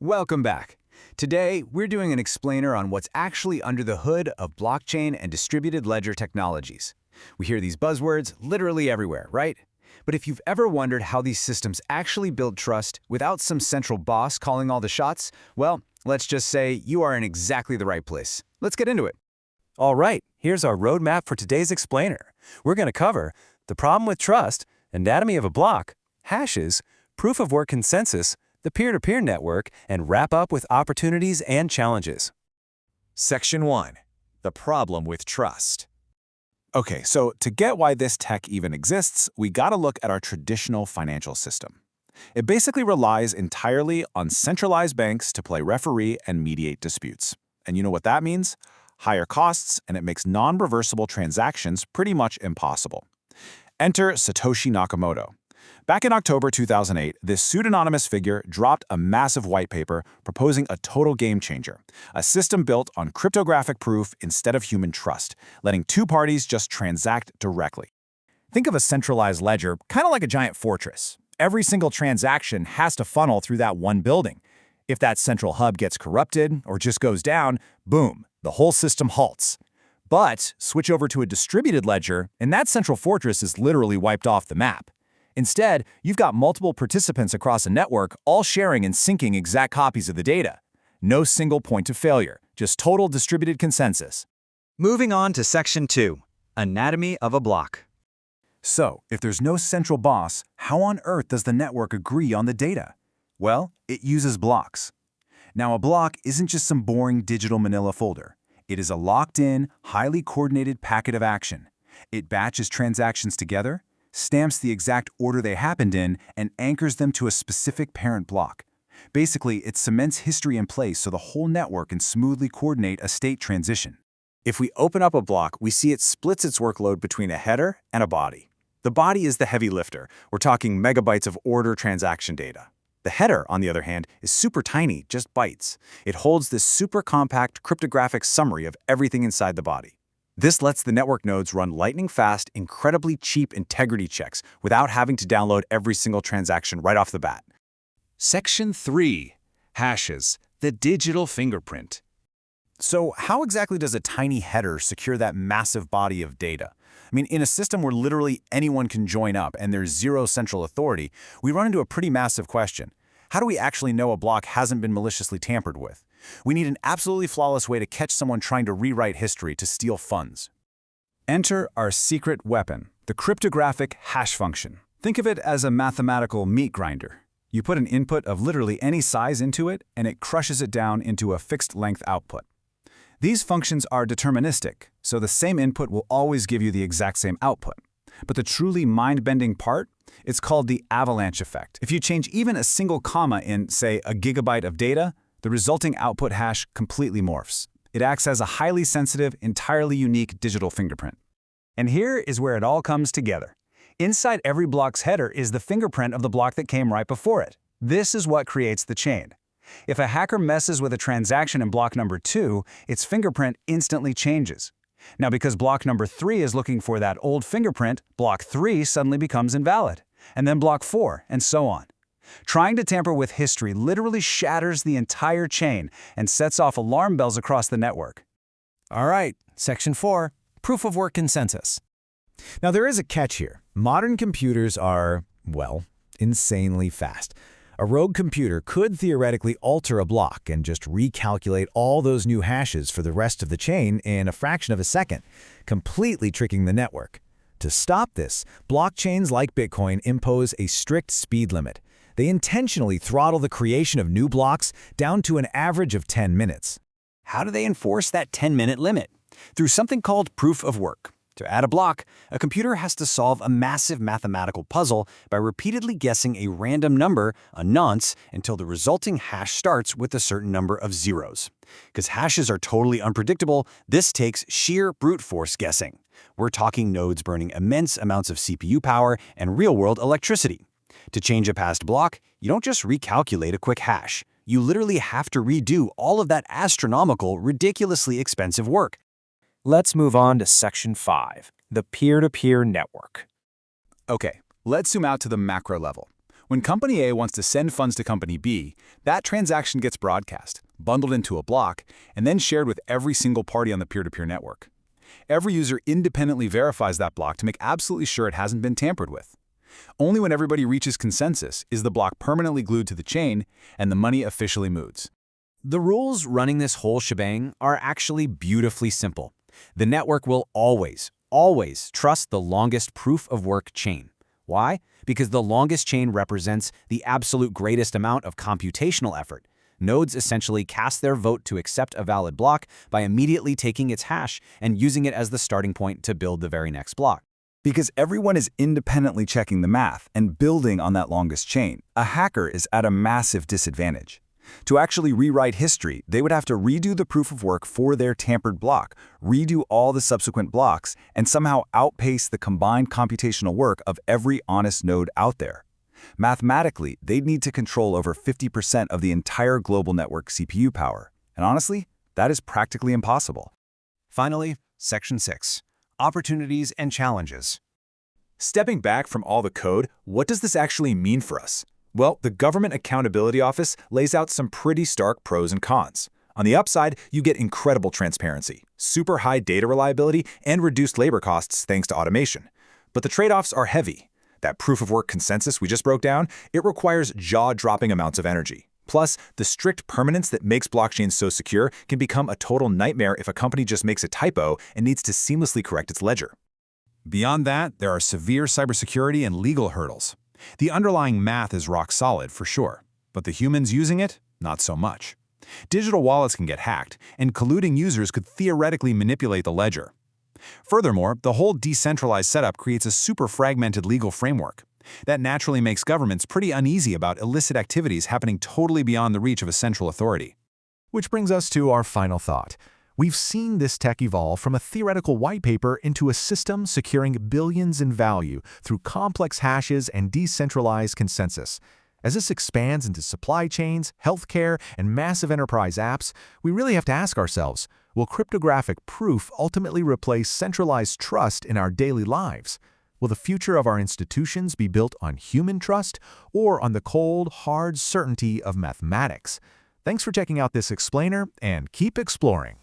Welcome back. Today, we're doing an explainer on what's actually under the hood of blockchain and distributed ledger technologies. We hear these buzzwords literally everywhere, right? But if you've ever wondered how these systems actually build trust without some central boss calling all the shots, well, let's just say you are in exactly the right place. Let's get into it. All right, here's our roadmap for today's explainer. We're going to cover the problem with trust, anatomy of a block, hashes, proof of work consensus, the peer-to-peer network, and wrap up with opportunities and challenges. Section 1. The problem with trust. Okay, so to get why this tech even exists, we gotta look at our traditional financial system. It basically relies entirely on centralized banks to play referee and mediate disputes. And you know what that means? Higher costs, and it makes non-reversible transactions pretty much impossible. Enter Satoshi Nakamoto. Back in October 2008, this pseudonymous figure dropped a massive white paper proposing a total game changer, a system built on cryptographic proof instead of human trust, letting two parties just transact directly. Think of a centralized ledger, kind of like a giant fortress. Every single transaction has to funnel through that one building. If that central hub gets corrupted or just goes down, boom, the whole system halts. But switch over to a distributed ledger, and that central fortress is literally wiped off the map. Instead, you've got multiple participants across a network all sharing and syncing exact copies of the data. No single point of failure, just total distributed consensus. Moving on to Section 2, Anatomy of a Block. So, if there's no central boss, how on earth does the network agree on the data? Well, it uses blocks. Now, a block isn't just some boring digital manila folder. It is a locked-in, highly coordinated packet of action. It batches transactions together, stamps the exact order they happened in, and anchors them to a specific parent block. Basically, it cements history in place so the whole network can smoothly coordinate a state transition. If we open up a block, we see it splits its workload between a header and a body. The body is the heavy lifter. We're talking megabytes of order transaction data. The header, on the other hand, is super tiny, just bytes. It holds this super compact cryptographic summary of everything inside the body. This lets the network nodes run lightning-fast, incredibly cheap integrity checks without having to download every single transaction right off the bat. Section 3. Hashes, the digital fingerprint. So how exactly does a tiny header secure that massive body of data? I mean, in a system where literally anyone can join up and there's zero central authority, we run into a pretty massive question. How do we actually know a block hasn't been maliciously tampered with? We need an absolutely flawless way to catch someone trying to rewrite history to steal funds. Enter our secret weapon, the cryptographic hash function. Think of it as a mathematical meat grinder. You put an input of literally any size into it, and it crushes it down into a fixed-length output. These functions are deterministic, so the same input will always give you the exact same output. But the truly mind-bending part? It's called the avalanche effect. If you change even a single comma in, say, a gigabyte of data, the resulting output hash completely morphs. It acts as a highly sensitive, entirely unique digital fingerprint. And here is where it all comes together. Inside every block's header is the fingerprint of the block that came right before it. This is what creates the chain. If a hacker messes with a transaction in block number 2, its fingerprint instantly changes. Now, because block number 3 is looking for that old fingerprint, block 3 suddenly becomes invalid, and then block 4, and so on. Trying to tamper with history literally shatters the entire chain and sets off alarm bells across the network. All right, Section 4, Proof of Work Consensus. Now, there is a catch here. Modern computers are, well, insanely fast. A rogue computer could theoretically alter a block and just recalculate all those new hashes for the rest of the chain in a fraction of a second, completely tricking the network. To stop this, blockchains like Bitcoin impose a strict speed limit. They intentionally throttle the creation of new blocks down to an average of 10 minutes. How do they enforce that 10-minute limit? Through something called proof of work. To add a block, a computer has to solve a massive mathematical puzzle by repeatedly guessing a random number, a nonce, until the resulting hash starts with a certain number of zeros. Because hashes are totally unpredictable, this takes sheer brute force guessing. We're talking nodes burning immense amounts of CPU power and real-world electricity. To change a past block, you don't just recalculate a quick hash. You literally have to redo all of that astronomical, ridiculously expensive work. Let's move on to Section 5, the peer-to-peer network. Okay, let's zoom out to the macro level. When Company A wants to send funds to Company B, that transaction gets broadcast, bundled into a block, and then shared with every single party on the peer-to-peer network. Every user independently verifies that block to make absolutely sure it hasn't been tampered with. Only when everybody reaches consensus is the block permanently glued to the chain and the money officially moves. The rules running this whole shebang are actually beautifully simple. The network will always trust the longest proof-of-work chain. Why? Because the longest chain represents the absolute greatest amount of computational effort. Nodes essentially cast their vote to accept a valid block by immediately taking its hash and using it as the starting point to build the very next block. Because everyone is independently checking the math and building on that longest chain, a hacker is at a massive disadvantage. To actually rewrite history, they would have to redo the proof of work for their tampered block, redo all the subsequent blocks, and somehow outpace the combined computational work of every honest node out there. Mathematically, they'd need to control over 50% of the entire global network CPU power. And honestly, that is practically impossible. Finally, Section 6. Opportunities and challenges. Stepping back from all the code, what does this actually mean for us? Well, the Government Accountability Office lays out some pretty stark pros and cons. On the upside, you get incredible transparency, super high data reliability, and reduced labor costs thanks to automation. But the trade-offs are heavy. That proof-of-work consensus we just broke down, it requires jaw-dropping amounts of energy. Plus, the strict permanence that makes blockchains so secure can become a total nightmare if a company just makes a typo and needs to seamlessly correct its ledger. Beyond that, there are severe cybersecurity and legal hurdles. The underlying math is rock solid for sure, but the humans using it, not so much. Digital wallets can get hacked, and colluding users could theoretically manipulate the ledger. Furthermore, the whole decentralized setup creates a super fragmented legal framework. That naturally makes governments pretty uneasy about illicit activities happening totally beyond the reach of a central authority. Which brings us to our final thought. We've seen this tech evolve from a theoretical white paper into a system securing billions in value through complex hashes and decentralized consensus. As this expands into supply chains, healthcare, and massive enterprise apps, we really have to ask ourselves, will cryptographic proof ultimately replace centralized trust in our daily lives? Will the future of our institutions be built on human trust or on the cold, hard certainty of mathematics? Thanks for checking out this explainer, and keep exploring.